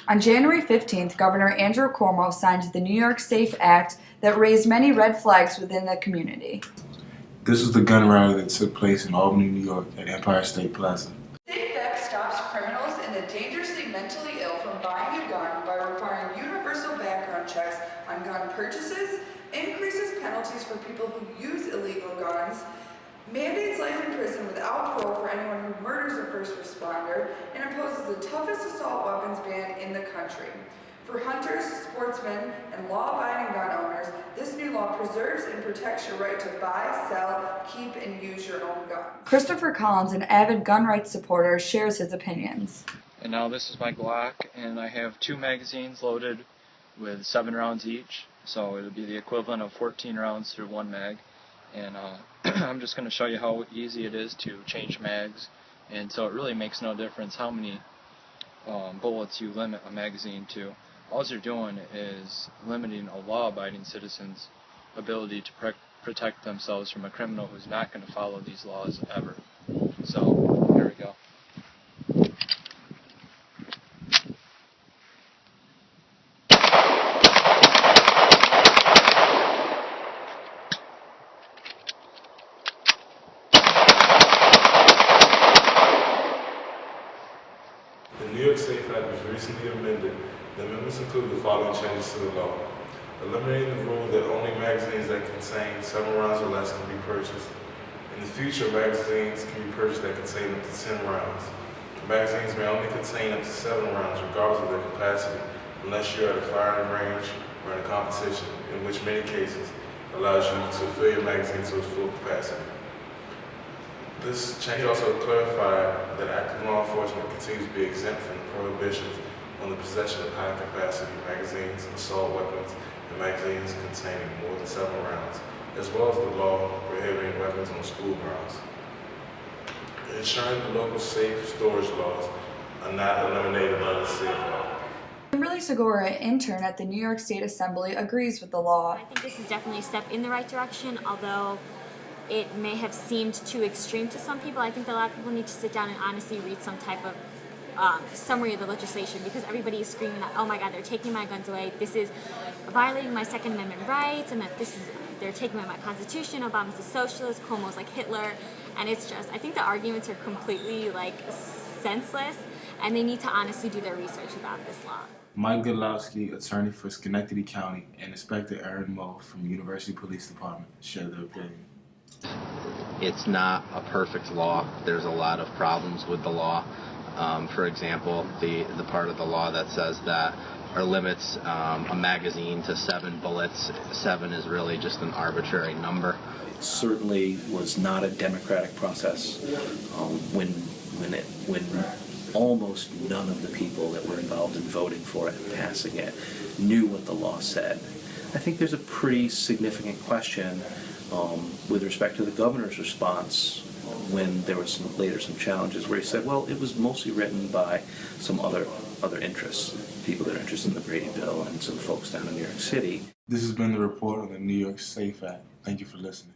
On January 15th, Governor Andrew Cuomo signed the New York SAFE Act that raised many red flags within the community. This was the gun rally that took place in Albany, New York at Empire State Plaza. SAFE Act stops criminals and the dangerously mentally ill from buying a gun by requiring universal background checks on gun purchases, increases penalties for people who use illegal guns, mandates life in prison without parole for anyone who murders a first responder, and imposes the toughest assault weapons ban in the country. For hunters, sportsmen, and law-abiding gun owners, this new law preserves and protects your right to buy, sell, keep, and use your own gun. Christopher Collins, an avid gun rights supporter, shares his opinions. And now this is my Glock, and I have 2 magazines loaded with 7 rounds each, so it would be the equivalent of 14 rounds through 1 mag. And I'm just going to show you how easy it is to change mags, and so it really makes no difference how many bullets you limit a magazine to. All you're doing is limiting a law-abiding citizen's ability to protect themselves from a criminal who's not going to follow these laws ever. So, here we go. The New York SAFE Act was recently amended. The amendments include the following changes to the law. Eliminating the rule that only magazines that contain 7 rounds or less can be purchased. In the future, magazines can be purchased that contain up to 10 rounds. Magazines may only contain up to 7 rounds regardless of their capacity, unless you're at a firing range or in a competition, in which many cases allows you to fill your magazine to its full capacity. This change also clarified that active law enforcement continues to be exempt from the prohibitions on the possession of high-capacity magazines, assault weapons, and magazines containing more than 7 rounds, as well as the law prohibiting weapons on school grounds. Ensuring the local safe storage laws are not eliminated under the SAFE Law. Kimberly Segura, intern at the New York State Assembly, agrees with the law. I think this is definitely a step in the right direction, although it may have seemed too extreme to some people. I think that a lot of people need to sit down and honestly read some type of summary of the legislation, because everybody is screaming that, oh my God, they're taking my guns away, this is violating my Second Amendment rights, and that they're taking away my Constitution, Obama's a socialist, Cuomo's like Hitler, and it's just, I think the arguments are completely senseless, and they need to honestly do their research about this law. Mike Godlowski, attorney for Schenectady County, and Inspector Aaron Moe from the University Police Department share their opinion. It's not a perfect law. There's a lot of problems with the law. For example, the part of the law that says that or limits a magazine to 7 bullets. 7 is really just an arbitrary number. It certainly was not a democratic process when almost none of the people that were involved in voting for it and passing it knew what the law said. I think there's a pretty significant question with respect to the governor's response when there was some challenges where he said, well, it was mostly written by some other interests, people that are interested in the Brady Bill and some folks down in New York City. This has been the report on the New York SAFE Act. Thank you for listening.